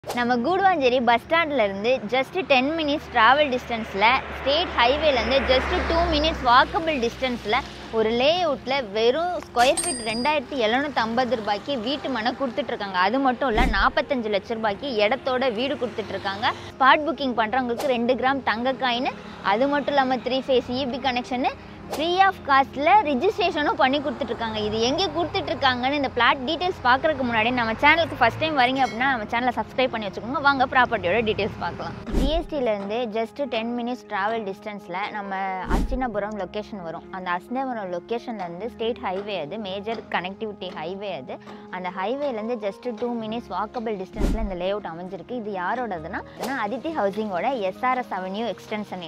நம்ம கூடுவாஞ்சேரி பஸ் ஸ்டாண்ட்லேருந்து just 10 minutes travel டிஸ்டன்ஸில் ஸ்டேட் ஹைவேலேருந்து ஜஸ்ட் 2 மினிட்ஸ் வாக்கபிள் டிஸ்டன்ஸில் ஒரு லே அவுட்டில் வெறும் ஸ்கொயர் ஃபீட் 2750 ரூபாய்க்கு வீட்டு மனை கொடுத்துட்ருக்காங்க. அது மட்டும் இல்லை 45 லட்ச ரூபாய்க்கு இடத்தோட வீடு கொடுத்துட்ருக்காங்க. ஸ்பாட் புக்கிங் பண்ணுறவங்களுக்கு 2 கிராம் தங்க காயின், அது மட்டும் இல்லாமல் 3 phase EB connection free of காஸ்ட்டில் ரிஜிஸ்ட்ரேஷனும் பண்ணி கொடுத்துட்ருக்காங்க. இது எங்கே கொடுத்துட்ருக்காங்கன்னு இந்த பிளாட் டீட்டெயில்ஸ் பார்க்குறதுக்கு முன்னாடி நம்ம சேனலுக்கு ஃபஸ்ட் டைம் வரீங்க அப்படின்னா நம்ம சேனலை சப்ஸ்கிரைப் பண்ணி வச்சுக்கோங்க. வாங்க ப்ராப்பர்ட்டியோட டீட்டெயில்ஸ் பார்க்கலாம். ஜிஎஸ்டியிலேருந்து ஜஸ்ட் 10 மினிட்ஸ் ட்ராவல் டிஸ்டன்ஸில் நம்ம அஸ்தினாபுரம் லொக்கேஷன் வரும். அந்த அஸ்தினாபுரம் லொக்கேஷன்லேருந்து ஸ்டேட் ஹைவே, அது மேஜர் கனெக்டிவிட்டி ஹைவே. அது அந்த ஹைவேலேருந்து ஜஸ்ட் 2 மினிட்ஸ் வாக்கபிள் டிஸ்டன்ஸில் இந்த லே அவுட் அமைஞ்சிருக்கு. இது யாரோடதுன்னா அதித்தி ஹவுசிங்கோட எஸ்ஆர்எஸ் அவென்யூ எக்ஸ்டென்ஷன்.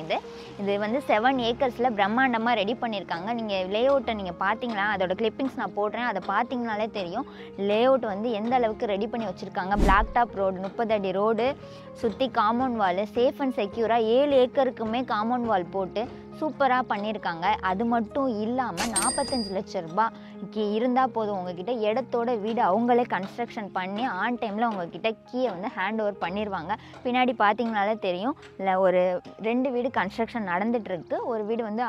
இது வந்து 7 ஏக்கர்ஸில் பிரம்மாண்டமாக ரெடி பண்ணியிருக்காங்க. நீங்கள் லே அவுட்டை நீங்கள் பார்த்தீங்களா, அதோட கிளிப்பிங்ஸ் நான் போடுறேன், அதை பார்த்தீங்கனாலே தெரியும் லே அவுட் வந்து எந்த அளவுக்கு ரெடி பண்ணி வச்சுருக்காங்க. பிளாக் டாப் ரோடு, 30 அடி ரோடு, சுற்றி காம்பவுண்ட் வால், சேஃப் அண்ட் செக்யூராக 7 ஏக்கருக்குமே காம்பவுண்ட் வால் போட்டு சூப்பராக பண்ணியிருக்காங்க. அது மட்டும் இல்லாமல் 45 லட்ச ரூபாய்க்கு இருந்தால் போதும், உங்ககிட்ட இடத்தோட வீடு அவங்களே கன்ஸ்ட்ரக்ஷன் பண்ணி ஆன் டைமில் உங்ககிட்ட கீயை வந்து ஹேண்ட் ஓவர் பண்ணிடுவாங்க. பின்னாடி பார்த்தீங்கனாலே தெரியும், இல்லை ஒரு 2 வீடு கன்ஸ்ட்ரக்ஷன் நடந்துகிட்ருக்கு. ஒரு வீடு வந்து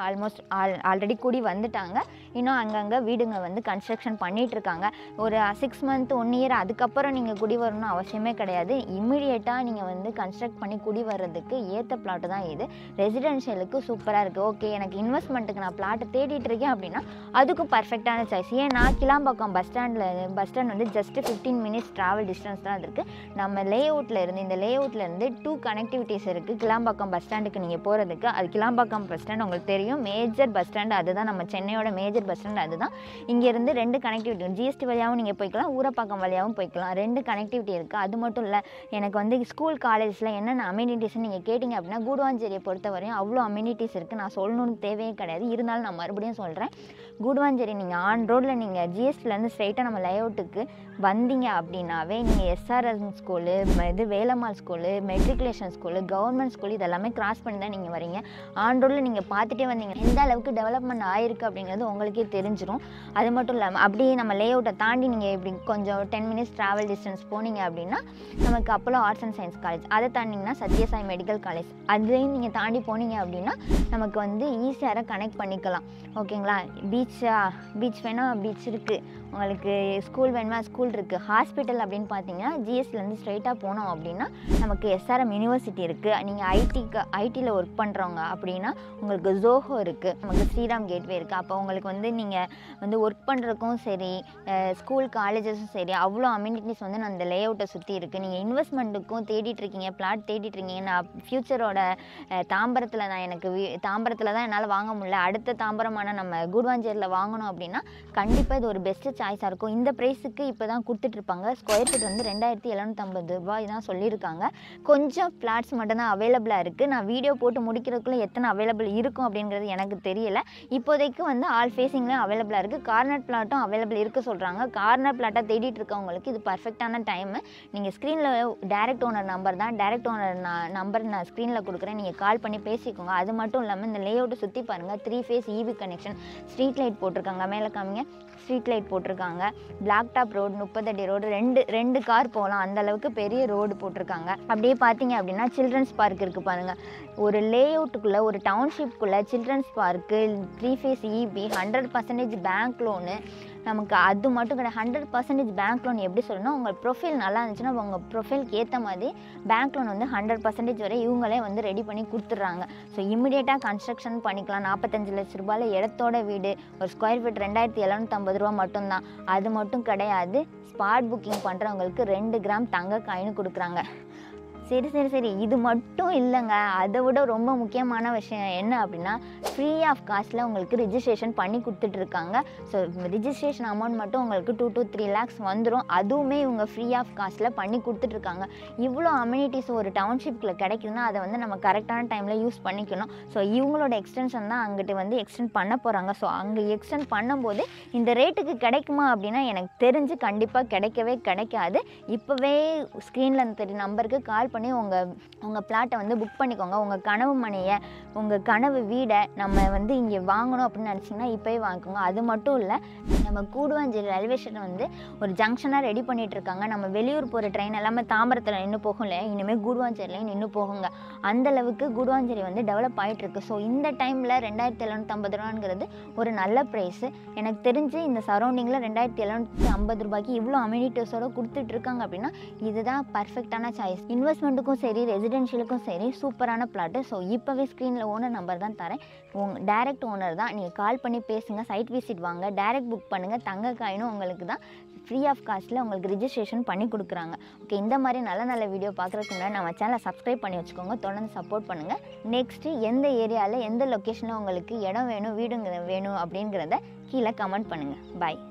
ஆல்ரெடி கூடி வந்துட்டாங்க. இன்னும் அங்கங்கே வீடுங்க வந்து கன்ஸ்ட்ரக்ஷன் பண்ணிகிட்ருக்காங்க. ஒரு 6 மந்த் 1 இயர் அதுக்கப்புறம் நீங்கள் குடி வரணும்னு அவசியமே கிடையாது. இம்மிடியேட்டாக நீங்கள் வந்து கன்ஸ்ட்ரக்ட் பண்ணி குடி வர்றதுக்கு ஏற்ற பிளாட்டு தான் இது. ரெசிடென்ஷியலுக்கு சூப்பராக இருக்குது. ஓகே, எனக்கு இன்வெஸ்ட்மெண்ட்டுக்கு நான் பிளாட்டை தேடிட்டு இருக்கேன் அப்படின்னா அதுக்கும் பர்ஃபெக்டான சாய்ஸ். ஏன்னா கிளாம்பாக்கம் பஸ் ஸ்டாண்ட் வந்து ஜஸ்ட் 15 மினிட்ஸ் ட்ராவல் டிஸ்டன்ஸ் தான் இருக்குது. நம்ம லே அவுட்டில் இருந்து இந்த லே அவுட்டில் இருந்து 2 கனெக்டிவிட்டிஸ் இருக்குது. கிளாம்பாக்கம் பஸ் ஸ்டாண்டுக்கு நீங்கள் போகிறதுக்கு, அது கிளாம்பாக்கம் பஸ் ஸ்டாண்ட் உங்களுக்கு தெரியும், மேஜர் பஸ் ஸ்டாண்டு அதுதான், நம்ம சென்னையோட மேஜர் பஸ் ஸ்டாண்ட் அதுதான். இங்கேருந்து 2 கனெக்டிவிட்டி, ஜிஎஸ்டி வழியாகவும் நீங்கள் போய்க்கலாம், ஊரப்பாக்கம் வழியாகவும் போய்க்கலாம். 2 கனெக்டிவிட்டி இருக்குது. அது மட்டும் இல்லை, எனக்கு வந்து ஸ்கூல் காலேஜில் என்னென்ன அம்யூனிட்டிஸ்ன்னு நீங்கள் கேட்டிங்க அப்படின்னா கூடுவாஞ்சேரியை பொறுத்தவரையும் அவ்வளோ அம்யூனிட்டிஸ் இருக்குது. நான் சொல்லணும்னு தேவையே கிடையாது. இருந்தாலும் நான் மறுபடியும் சொல்கிறேன், கூடுவாஞ்சேரி நீங்கள் ஆன் ரோடில் நீங்கள் ஜிஎஸ்டிலேருந்து ஸ்ட்ரைட்டாக நம்ம லேஅவுட்டுக்கு வந்தீங்க அப்படின்னாவே நீங்கள் SRS school, Velammal school, matriculation school, government school இதெல்லாமே கிராஸ் பண்ணி தான் நீங்கள் வரீங்க. ஆன் ரோடில் நீங்கள் பார்த்துட்டே வந்தீங்க எந்த அளவுக்கு டெவலப்மெண்ட் ஆகிருக்கு அப்படிங்கிறது உங்களுக்கே தெரிஞ்சிடும். அது மட்டும் இல்லாமல் அப்படியே நம்ம லேஅவுட்டை தாண்டி நீங்கள் இப்படி கொஞ்சம் 10 மினிட்ஸ் ட்ராவல் டிஸ்டன்ஸ் போனீங்க அப்படின்னா நமக்கு Apollo arts and science college, அதை தாண்டிங்கன்னா சத்யசாய் மெடிக்கல் காலேஜ், அதையும் நீங்கள் தாண்டி போனீங்க அப்படின்னா நமக்கு வந்து ஈஸியாக கனெக்ட் பண்ணிக்கலாம். ஓகேங்களா, பீச் வேணால் பீச் இருக்குது, உங்களுக்கு ஸ்கூல் வேணுமா ஸ்கூல் இருக்குது. ஹாஸ்பிட்டல் அப்படின்னு பார்த்தீங்கன்னா ஜிஎஸ்டிலேருந்து ஸ்ட்ரைட்டாக போனோம் அப்படின்னா நமக்கு எஸ்ஆர்எம் யூனிவர்சிட்டி இருக்குது. நீங்கள் ஐடியில் ஒர்க் பண்ணுறவங்க அப்படின்னா உங்களுக்கு ஜோஹோ இருக்குது, நமக்கு ஸ்ரீராம் கேட்வே இருக்குது. அப்போ உங்களுக்கு வந்து நீங்கள் வந்து ஒர்க் பண்ணுறதுக்கும் சரி, ஸ்கூல் காலேஜஸும் சரி, அவ்வளோ அம்யூனிட்டிஸ் வந்து அந்த லே அவுட்டை சுற்றி இருக்குது. நீங்கள் இன்வெஸ்ட்மெண்ட்டுக்கும் தேடிட்டுருக்கீங்க, பிளாட் தேடிட்டுருக்கீங்க. நான் ஃப்யூச்சரோட தாம்பரத்தில் தாம்பரத்தில் தான் என்னால் வாங்க முடியல, அடுத்த தாம்பரமான நம்ம கூடுவாஞ்சேரியில் வாங்கணும் அப்படின்னா கண்டிப்பாக இது ஒரு பெஸ்ட்டு சாய்ஸாக இருக்கும். இந்த ப்ரைஸுக்கு இப்போ தான் கொடுத்துட்ருப்பாங்க. ஸ்கொயர் ஃபீட் வந்து 2750 ரூபாய் தான் சொல்லியிருக்காங்க. கொஞ்சம் ஃப்ளாட்ஸ் மட்டும்தான் அவைலபிளாக இருக்குது. நான் வீடியோ போட்டு முடிக்கிறதுக்குள்ளே எத்தனை அவைலபிள் இருக்கும் அப்படிங்கிறது எனக்கு தெரியல. இப்போதைக்கு வந்து ஆல் ஃபேஸிங்லேயும் அவைலபிளாக இருக்குது. கார்னர் பிளாட்டும் அவைலபிள் இருக்க சொல்கிறாங்க. கார்னர் பிளாட்டாக தேடிட்டு இருக்கவங்களுக்கு இது பர்ஃபெக்டான டைமு. நீங்கள் ஸ்க்ரீனில் டைரக்ட் ஓனர் நம்பர் தான், டைரக்ட் ஓனர் நம்பர் நான் ஸ்க்ரீனில் கொடுக்குறேன், நீங்கள் கால் பண்ணி பேசிக்கோங்க. அது மட்டும் இல்லாமல் இந்த லே அவுட்டை சுற்றி பாருங்கள், 3 phase EB connection, street light போட்டிருக்காங்க, மேலே காமிங்க, ஸ்ட்ரீட் லைட் போட்டிருக்காங்க, பிளாக் டாப் ரோடு, 30 அடி ரோடு, 2 கார் போகலாம், அந்த அளவுக்கு பெரிய ரோடு போட்டிருக்காங்க. அப்படியே பார்த்தீங்க அப்படின்னா சில்ட்ரன்ஸ் பார்க் இருக்குது பாருங்கள். ஒரு லே அவுட்டுக்குள்ளே, ஒரு டவுன்ஷிப்குள்ளே children's park, 3 phase EB, 100% bank loan நமக்கு. அது மட்டும் கிடையாது, 100% பேங்க் லோன் எப்படி சொல்லணும், உங்கள் ப்ரொஃபைல் நல்லா இருந்துச்சுன்னா உங்கள் ப்ரொஃபைலுக்கு ஏற்ற மாதிரி பேங்க் லோன் வந்து 100% வரை இவங்களே வந்து ரெடி பண்ணி கொடுத்துட்றாங்க. ஸோ இமிடியேட்டாக கன்ஸ்ட்ரக்ஷன் பண்ணிக்கலாம். 45 லட்ச ரூபாயில் இடத்தோட வீடு, ஒரு ஸ்கொயர் ஃபீட் 2750 ரூபா மட்டும்தான். அது மட்டும் கிடையாது, ஸ்பாட் புக்கிங் பண்ணுறவங்களுக்கு 2 கிராம் தங்க காயின் கொடுக்குறாங்க. சரி, இது மட்டும் இல்லைங்க, அதை விட ரொம்ப முக்கியமான விஷயம் என்ன அப்படின்னா ஃப்ரீ ஆஃப் காஸ்ட்டில் உங்களுக்கு ரிஜிஸ்ட்ரேஷன் பண்ணி கொடுத்துட்ருக்காங்க. ஸோ ரிஜிஸ்ட்ரேஷன் அமௌண்ட் மட்டும் உங்களுக்கு 2 to 3 lakhs வந்துடும். அதுவுமே இவங்க ஃப்ரீ ஆஃப் காஸ்ட்டில் பண்ணி கொடுத்துட்ருக்காங்க. இவ்வளோ அம்யூனிட்டிஸ் ஒரு டவுன்ஷிப்பில் கிடைக்குதுன்னா அதை வந்து நம்ம கரெக்டான டைமில் யூஸ் பண்ணிக்கணும். ஸோ இவங்களோட எக்ஸ்டென்ஷன் தான் அங்கிட்டு வந்து எக்ஸ்டெண்ட் பண்ண போகிறாங்க. ஸோ அங்கே எக்ஸ்டெண்ட் பண்ணும்போது இந்த ரேட்டுக்கு கிடைக்குமா அப்படின்னா எனக்கு தெரிஞ்சு கண்டிப்பாக கிடைக்கவே கிடைக்காது. இப்போவே ஸ்க்ரீனில் தெரிய நம்பருக்கு கால் பண்ணி உங்கள் பிளாட்டை வந்து புக் பண்ணிக்கோங்க. உங்கள் கனவு மனையை, உங்கள் கனவு வீடை நம்ம வந்து இங்கே வாங்கணும் அப்படின்னு நினச்சிங்கன்னா இப்போயே வாங்கிக்கோங்க. அது மட்டும் இல்லை, நம்ம நம்ம கூடுவாஞ்சேரி ரயில்வே ஸ்டேஷன் வந்து ஒரு ஜங்ஷனாக ரெடி பண்ணிகிட்டு இருக்காங்க. நம்ம வெளியூர் போகிற ட்ரெயின் எல்லாமே தாம்பரத்தில் நின்று போகல, இனிமேல் கூடுவாஞ்சேரிலையும் நின்று போகுங்க. அந்தளவுக்கு கூடுவாஞ்சேரி வந்து டெவலப் ஆகிட்டுருக்கு. ஸோ இந்த டைமில் 2750 ரூபாங்கிறது ஒரு நல்ல ப்ரைஸு. எனக்கு தெரிஞ்சு இந்த சரௌண்டிங்கில் 2750 ரூபாய்க்கு இவ்வளோ அம்யூனிட்டிஸோடு கொடுத்துட்ருக்காங்க அப்படின்னா இதுதான் பர்ஃபெக்டான சாய்ஸ். இன்வெஸ்ட்மெண்ட்டுக்கும் சரி ரெசிடென்ஷியலுக்கும் சரி சூப்பரான பிளாட்டு. ஸோ இப்போவே ஸ்க்ரீனில் ஓனர் நம்பர் தான் தரேன். டைரக்ட் ஓனர் தான், நீங்கள் கால் பண்ணி பேசுங்க, சைட் விசிட் வாங்க, டைரக்ட் புக் பண்ணுங்கள். தங்க காயினும் உங்களுக்கு தான் ஃப்ரீ ஆஃப் காஸ்ட்டில் உங்களுக்கு ரிஜிஸ்ட்ரேஷன் பண்ணி கொடுக்குறாங்க. ஓகே, இந்த மாதிரி நல்ல நல்ல வீடியோ பார்க்குறதுக்கு முன்னாடி நம்ம சேனலை சப்ஸ்கிரைப் பண்ணி வச்சுக்கோங்க, தொடர்ந்து சப்போர்ட் பண்ணுங்கள். நெக்ஸ்ட்டு எந்த ஏரியாவில் எந்த லொக்கேஷனில் உங்களுக்கு இடம் வேணும் வீடுங்க வேணும் அப்படிங்கிறத கீழே கமெண்ட் பண்ணுங்கள். பாய்.